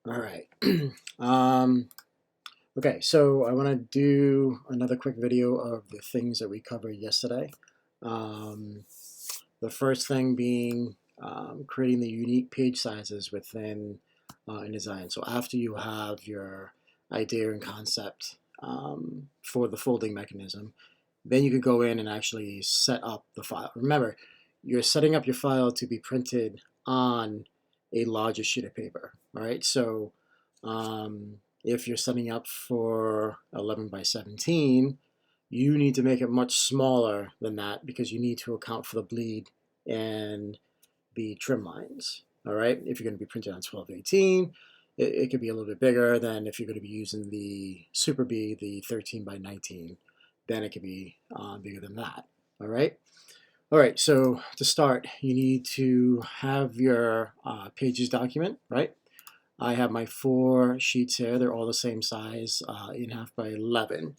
All right. Okay, so I want to do another quick video of the things that we covered yesterday. Um, the first thing being creating the unique page sizes within InDesign. So after you have your idea and concept for the folding mechanism, then you could go in and actually set up the file. Remember, you're setting up your file to be printed on a larger sheet of paper, right? So if you're setting up for 11 by 17, you need to make it much smaller than that because you need to account for the bleed and the trim lines. All right, if you're going to be printed on 1218, it could be a little bit bigger than if you're going to be using the Super B, the 13 by 19. Then it could be bigger than that. All right. All right. So to start, you need to have your pages document, right? I have my 4 sheets here. They're all the same size, 8.5 by 11.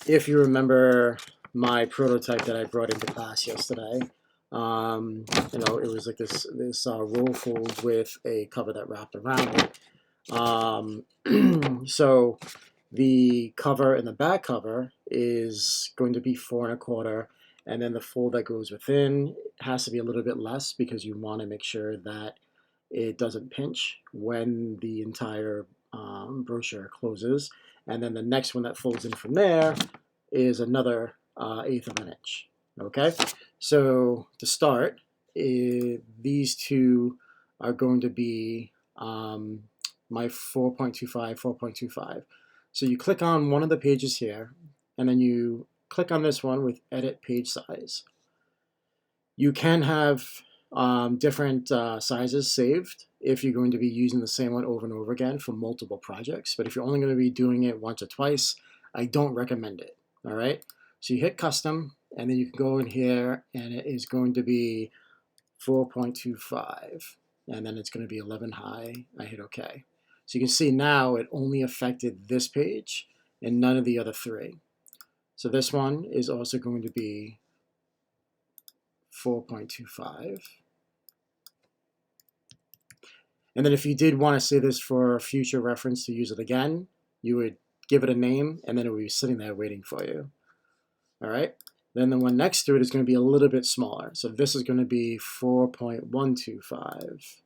If you remember my prototype that I brought into class yesterday, it was like this roll fold with a cover that wrapped around it. So the cover and the back cover is going to be 4.25, and then the fold that goes within has to be a little bit less because you want to make sure that it doesn't pinch when the entire brochure closes. And then the next one that folds in from there is another 1/8 of an inch. Okay, so to start, these two are going to be my 4.25, 4.25. So you click on one of the pages here, and then you click on this one with edit page size. You can have different sizes saved if you're going to be using the same one over and over again for multiple projects. But if you're only going to be doing it once or twice, I don't recommend it. All right. So you hit custom, and then you can go in here, and it is going to be 4.25, and then it's going to be 11 high. I hit OK. So you can see now it only affected this page and none of the other 3. So this one is also going to be 4.25. And then if you did want to say this for future reference to use it again, you would give it a name, and then it would be sitting there waiting for you. All right. Then the one next to it is going to be a little bit smaller. So this is going to be 4.125.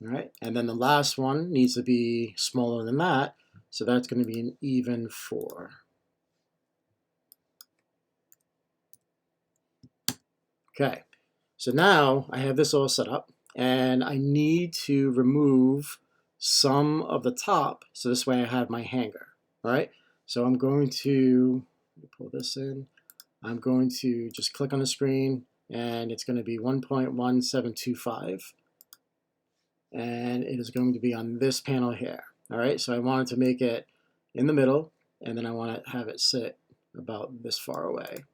All right. And then the last one needs to be smaller than that. So that's going to be an even 4. Okay. So now I have this all set up, and I need to remove some of the top, so this way I have my hanger. All right, so I'm going to pull this in. I'm going to just click on the screen, and it's going to be 1.1725, and it is going to be on this panel here. All right, so I wanted to make it in the middle, and then I want to have it sit about this far away.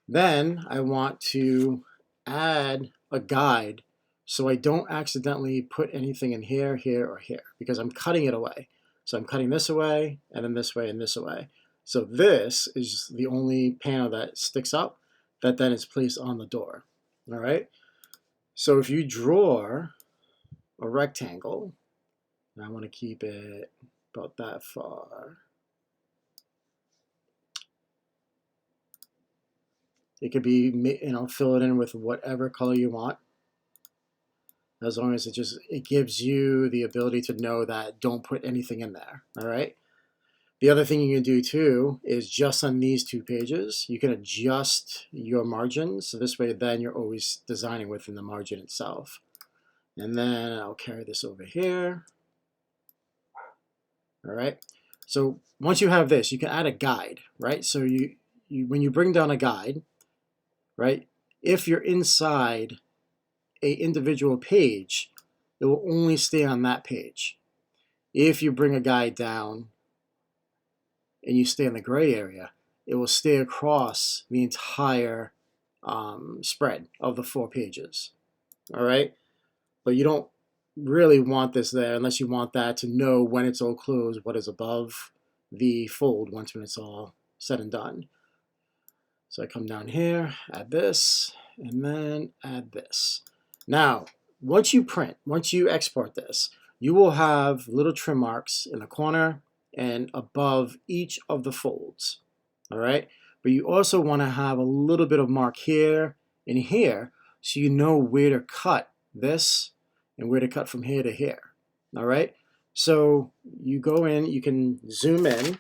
Then I want to add a guide so I don't accidentally put anything in here, here, or here, because I'm cutting it away. So I'm cutting this away, and then this way, and this away. So this is the only panel that sticks up that then is placed on the door. All right. So if you draw a rectangle, and I want to keep it about that far. It could be, fill it in with whatever color you want, as long as it gives you the ability to know that don't put anything in there. All right. The other thing you can do too is just on these 2 pages, you can adjust your margins. So this way, then you're always designing within the margin itself. And then I'll carry this over here. All right. So once you have this, you can add a guide, right? So when you bring down a guide, right, if you're inside a individual page, it will only stay on that page. If you bring a guide down and you stay in the gray area, it will stay across the entire spread of the 4 pages. All right, but you don't really want this there unless you want that to know when it's all closed what is above the fold when it's all said and done. So I come down here, add this, and then add this. Now, once you export this, you will have little trim marks in the corner and above each of the folds, all right? But you also want to have a little bit of mark here and here so you know where to cut this and where to cut from here to here, all right? So you go in, you can zoom in,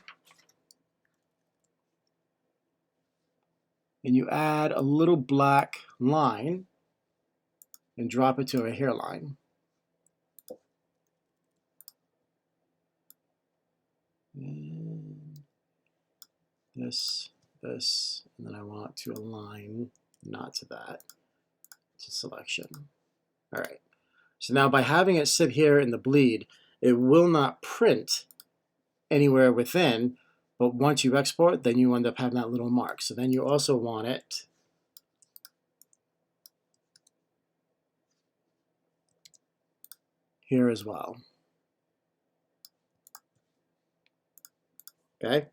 and you add a little black line and drop it to a hairline. And this, and then I want to align not to that, to selection. All right, so now by having it sit here in the bleed, it will not print anywhere within, but once you export, then you end up having that little mark. So then you also want it here as well. Okay,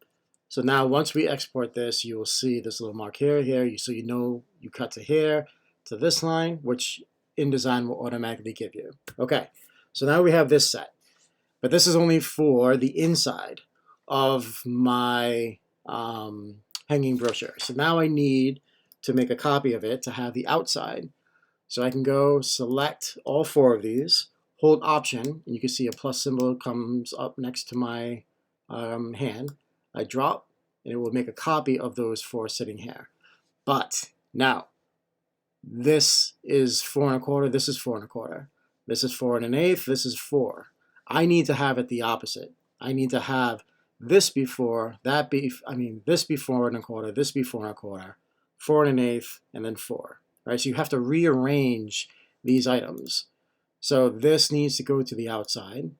so now once we export this, you will see this little mark here, so you know you cut to here, to this line, which InDesign will automatically give you. Okay, so now we have this set, but this is only for the inside of my hanging brochure. So now I need to make a copy of it to have the outside. So I can go select all 4 of these, hold Option, and you can see a plus symbol comes up next to my hand. I drop, and it will make a copy of those 4 sitting here. But now, this is 4 1/4, this is 4 1/4, this is 4 1/8, this is 4. I need to have it the opposite. I need to have this before, this be 4 1/4, this be 4 1/4, 4 1/8, and then 4. Right? So you have to rearrange these items. So this needs to go to the outside.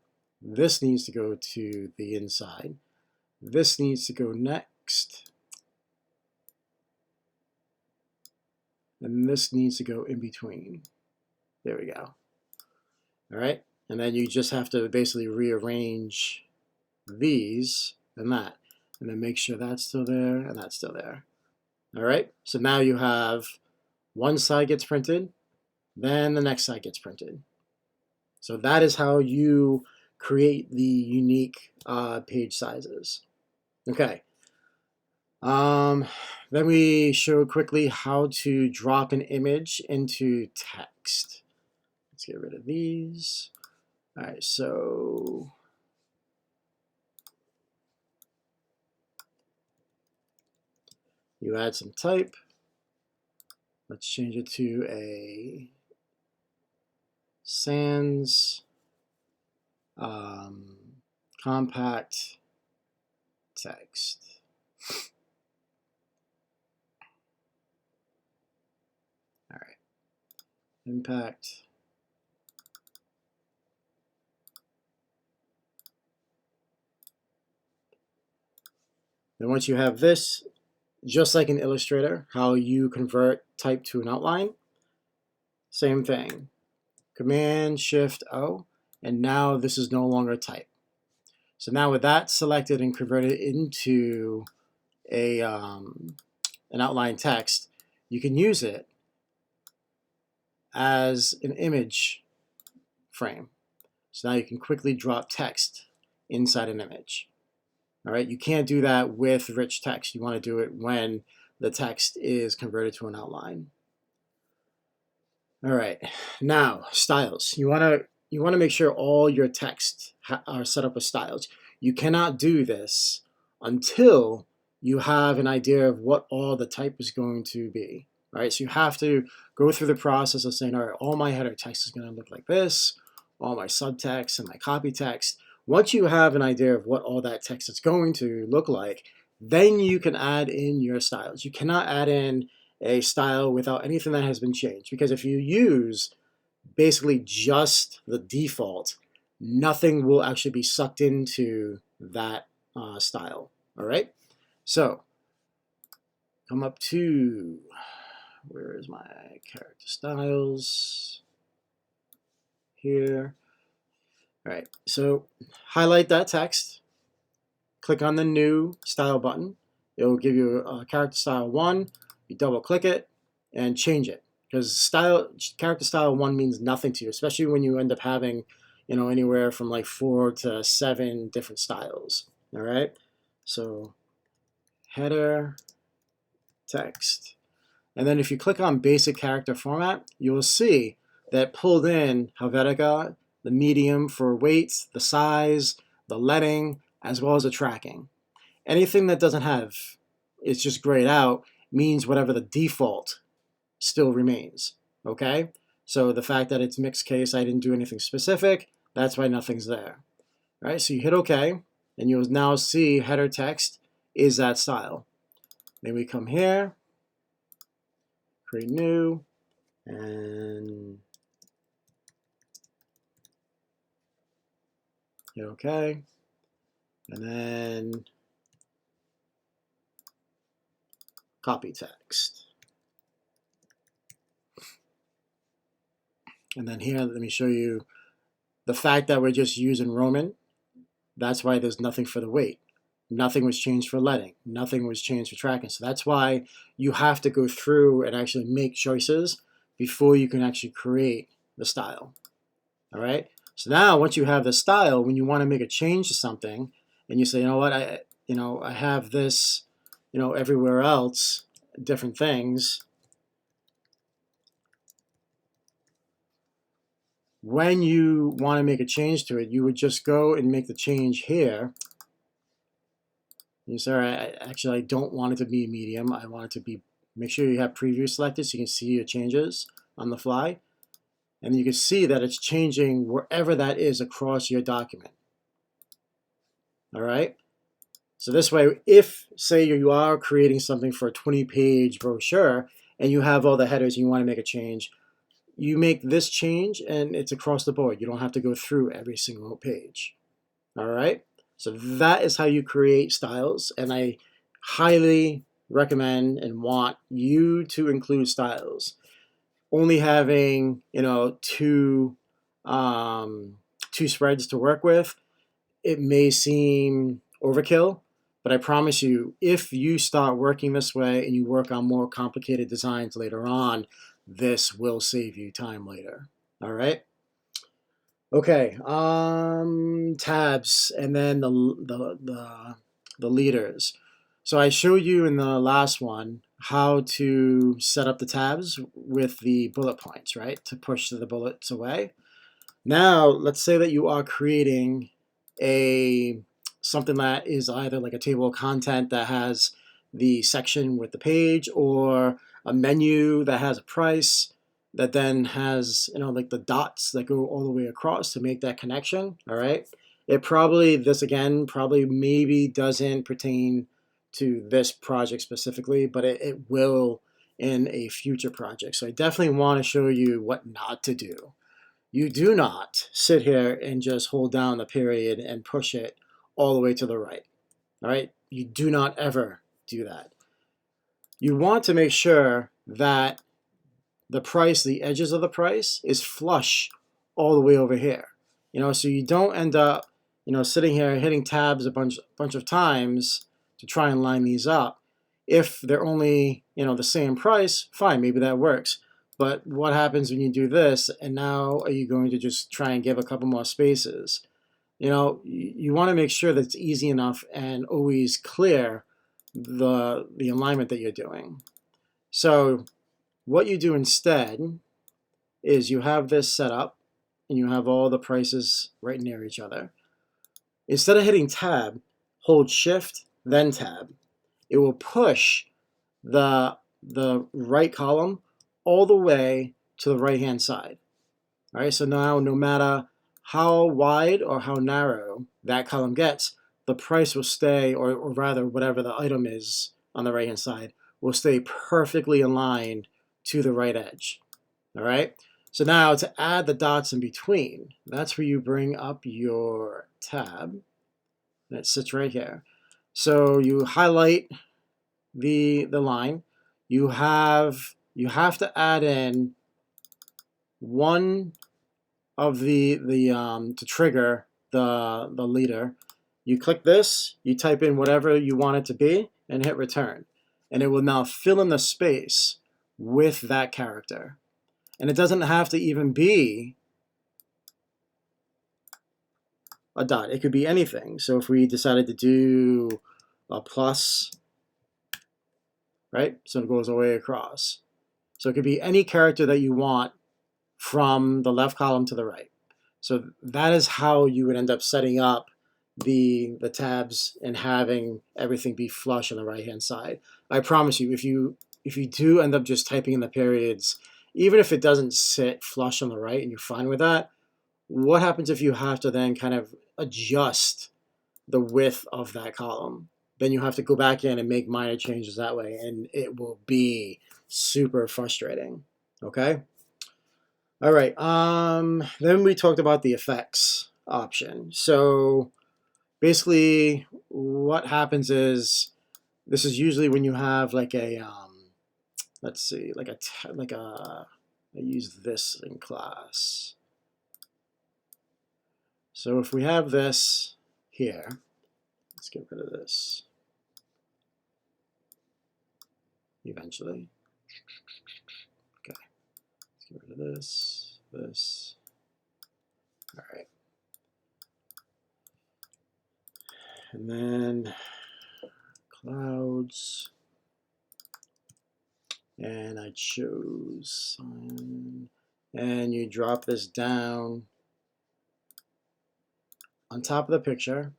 This needs to go to the inside. This needs to go next. And this needs to go in between. There we go. All right. And then you just have to basically rearrange these and that. And then make sure that's still there and that's still there. All right. So now you have one side gets printed, then the next side gets printed. So that is how you create the unique page sizes. Okay. Then we show quickly how to drop an image into text. Let's get rid of these. All right, so you add some type. Let's change it to a sans compact text. All right, impact. Then once you have this, just like in Illustrator, how you convert type to an outline, same thing. Command Shift O, and now this is no longer type. So now with that selected and converted into a an outline text, you can use it as an image frame. So now you can quickly drop text inside an image. All right, you can't do that with rich text. You want to do it when the text is converted to an outline. All right, now styles. You want to make sure all your text are set up with styles. You cannot do this until you have an idea of what all the type is going to be. Right, so you have to go through the process of saying, all right, all my header text is going to look like this, all my subtext and my copy text. Once you have an idea of what all that text is going to look like, then you can add in your styles. You cannot add in a style without anything that has been changed, because if you use basically just the default, nothing will actually be sucked into that style. All right, so come up to, where is my character styles? Here. All right, so highlight that text, click on the new style button. It will give you character style 1, you double click it and change it, because character style 1 means nothing to you, especially when you end up having, you know, anywhere from like 4 to 7 different styles. All right, so header text, and then if you click on basic character format, you will see that pulled in Helvetica, the medium for weight, the size, the leading, as well as the tracking. Anything that doesn't have, it's just grayed out, means whatever the default still remains, okay? So the fact that it's mixed case, I didn't do anything specific, that's why nothing's there. All right, so you hit OK, and you'll now see header text is that style. Then we come here, create new, and hit OK, and then copy text. And then here, let me show you the fact that we're just using Roman. That's why there's nothing for the weight. Nothing was changed for leading. Nothing was changed for tracking. So that's why you have to go through and actually make choices before you can actually create the style. All right. So now once you have the style, when you want to make a change to something, and you say, you know what, I have this, you know, everywhere else, different things. When you want to make a change to it, you would just go and make the change here. You say, all right, actually, I don't want it to be medium. I want it to be, make sure you have preview selected so you can see your changes on the fly. And you can see that it's changing wherever that is across your document. All right. So this way, if, say, you are creating something for a 20-page brochure and you have all the headers and you want to make a change, you make this change and it's across the board. You don't have to go through every single page. All right. So that is how you create styles. And I highly recommend and want you to include styles. Only having, you know, two spreads to work with, it may seem overkill, but I promise you, if you start working this way and you work on more complicated designs later on, this will save you time later. All right. Okay. Tabs, and then the leaders. So I showed you in the last one how to set up the tabs with the bullet points, right? To push the bullets away. Now, let's say that you are creating something that is either like a table of content that has the section with the page, or a menu that has a price that then has, you know, like the dots that go all the way across to make that connection. All right. It probably, this again, probably maybe doesn't pertain to this project specifically, but it will in a future project. So I definitely want to show you what not to do. You do not sit here and just hold down the period and push it all the way to the right. All right. You do not ever do that. You want to make sure that the price, the edges of the price, is flush all the way over here. You know, so you don't end up, you know, sitting here hitting tabs a bunch of times to try and line these up. If they're only, you know, the same price, fine, maybe that works. But what happens when you do this, and now are you going to just try and give a couple more spaces? You know, you want to make sure that it's easy enough and always clear the alignment that you're doing. So what you do instead is you have this set up and you have all the prices right near each other. Instead of hitting tab, hold shift, then tab. It will push the right column all the way to the right hand side. All right, so now no matter how wide or how narrow that column gets, the price will stay, or rather whatever the item is on the right hand side, will stay perfectly aligned to the right edge. All right, so now to add the dots in between, that's where you bring up your tab, and it sits right here. So you highlight the line. You have to add in one of the to trigger the leader. You click this, you type in whatever you want it to be, and hit return. and it will now fill in the space with that character. And it doesn't have to even be a dot. It could be anything. So if we decided to do a plus, right? So it goes all the way across. So it could be any character that you want from the left column to the right. So that is how you would end up setting up the tabs and having everything be flush on the right hand side. I promise you, if you do end up just typing in the periods, even if it doesn't sit flush on the right and you're fine with that, what happens if you have to then kind of adjust the width of that column? Then you have to go back in and make minor changes that way, and it will be super frustrating. Okay. All right. Then we talked about the effects option. So basically, what happens is this is usually when you have like a let's see, I use this in class. So if we have this here, let's get rid of this eventually. Okay, let's get rid of this. All right. And then clouds. And I chose sign. And you drop this down on top of the picture.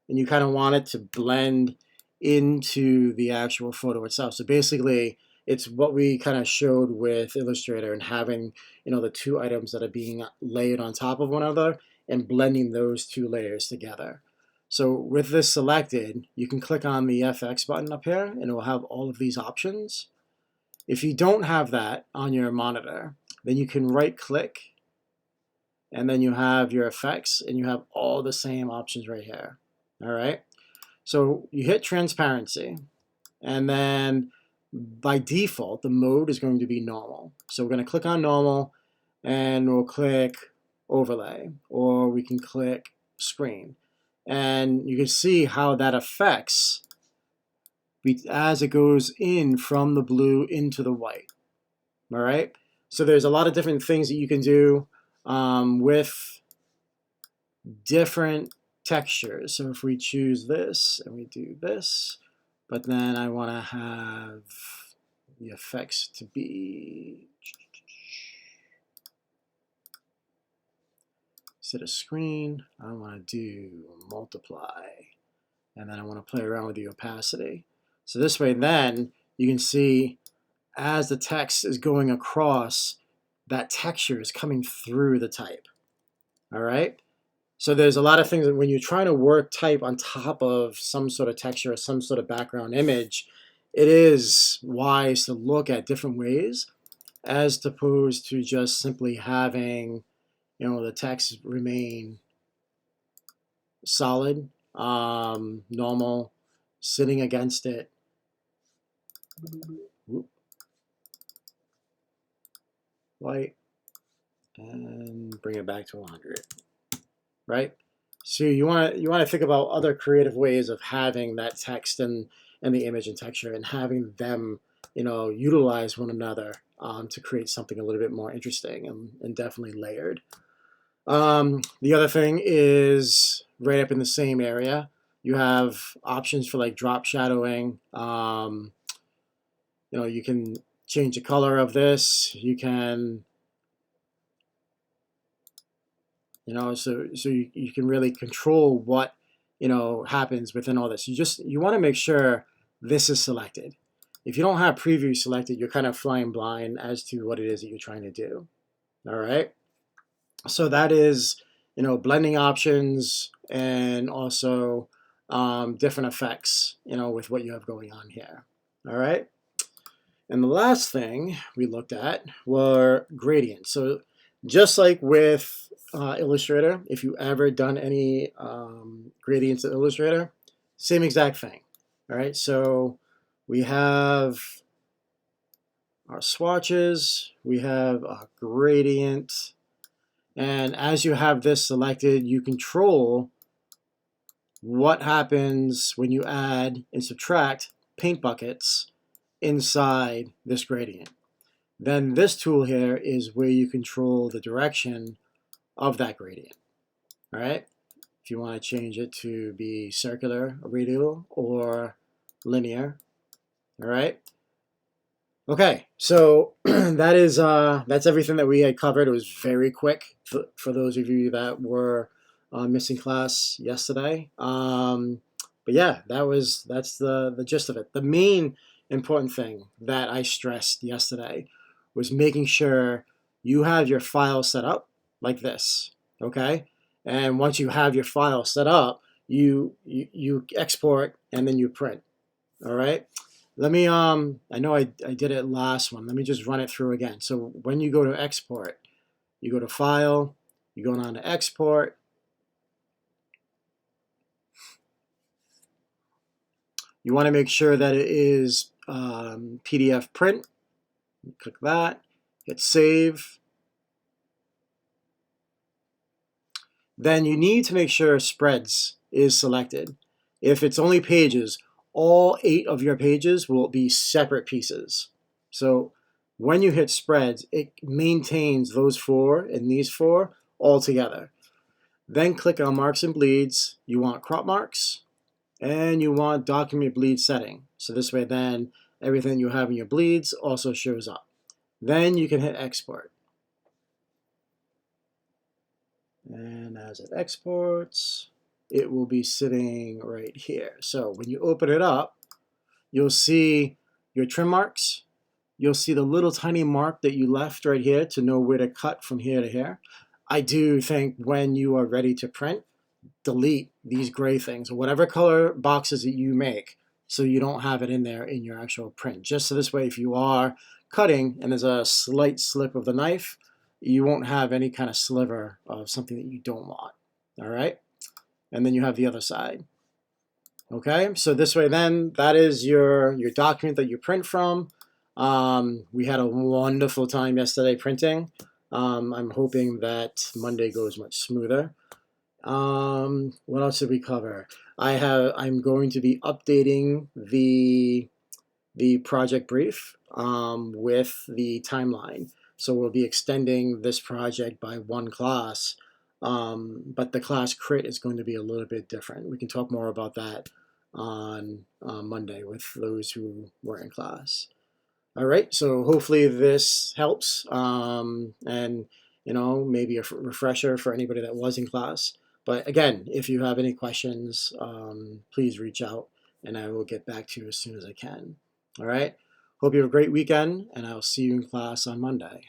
And you kind of want it to blend into the actual photo itself. So basically, it's what we kind of showed with Illustrator and having, the two items that are being layered on top of one another and blending those two layers together. So with this selected, you can click on the FX button up here and it will have all of these options. If you don't have that on your monitor, then you can right click and then you have your effects and you have all the same options right here. All right. So you hit transparency and then by default, the mode is going to be normal. So we're going to click on normal and we'll click overlay, or we can click screen. And you can see how that affects as it goes in from the blue into the white. All right. So there's a lot of different things that you can do with different textures. So if we choose this and we do this, but then I want to have the effects to be instead of screen, I want to do multiply, and then I want to play around with the opacity. So this way then you can see as the text is going across, that texture is coming through the type. All right. So there's a lot of things that when you're trying to work type on top of some sort of texture or some sort of background image, it is wise to look at different ways as opposed to just simply having, the text remain solid, normal, sitting against it. White, and bring it back to 100. Right? So you want to think about other creative ways of having that text and the image and texture and having them, utilize one another to create something a little bit more interesting and definitely layered. The other thing is right up in the same area, you have options for like drop shadowing. You can change the color of this. You can so you can really control what happens within all this. You want to make sure this is selected. If you don't have preview selected, you're kind of flying blind as to what it is that you're trying to do. All right, so that is blending options and also different effects with what you have going on here. All right, and the last thing we looked at were gradients. So just like with Illustrator, if you ever done any gradients in Illustrator, same exact thing. All right, so we have our swatches, we have a gradient, and as you have this selected, you control what happens when you add and subtract paint buckets inside this gradient. Then this tool here is where you control the direction of that gradient. All right. If you want to change it to be circular, radial, or linear. All right. Okay, so that's everything that we had covered. It was very quick for those of you that were missing class yesterday. But yeah, that's the gist of it. The main important thing that I stressed yesterday was making sure you have your file set up like this. Okay, and once you have your file set up, you export and then you print. All right. Let me, I know I did it last one. Let me just run it through again. So when you go to export, you go to File, you go down to Export. You want to make sure that it is PDF print. Click that, hit Save. Then you need to make sure Spreads is selected. If it's only pages, all 8 of your pages will be separate pieces. So when you hit Spreads, it maintains those 4 and these 4 all together. Then click on Marks and Bleeds. You want crop marks, and you want document bleed setting. So this way then everything you have in your bleeds also shows up. Then you can hit Export. And as it exports, it will be sitting right here. So when you open it up, you'll see your trim marks. You'll see the little tiny mark that you left right here to know where to cut from here to here. I do think when you are ready to print, delete these gray things, whatever color boxes that you make, so you don't have it in there in your actual print. Just so this way, if you are cutting and there's a slight slip of the knife, you won't have any kind of sliver of something that you don't want. All right. And then you have the other side. Okay, so this way then, that is your document that you print from. We had a wonderful time yesterday printing. I'm hoping that Monday goes much smoother. What else did we cover? I'm going to be updating the project brief with the timeline. So we'll be extending this project by 1 class, but the class crit is going to be a little bit different. We can talk more about that on Monday with those who were in class. All right, so hopefully this helps, and maybe a refresher for anybody that was in class. But again, if you have any questions, please reach out and I will get back to you as soon as I can. All right, hope you have a great weekend, and I'll see you in class on Monday.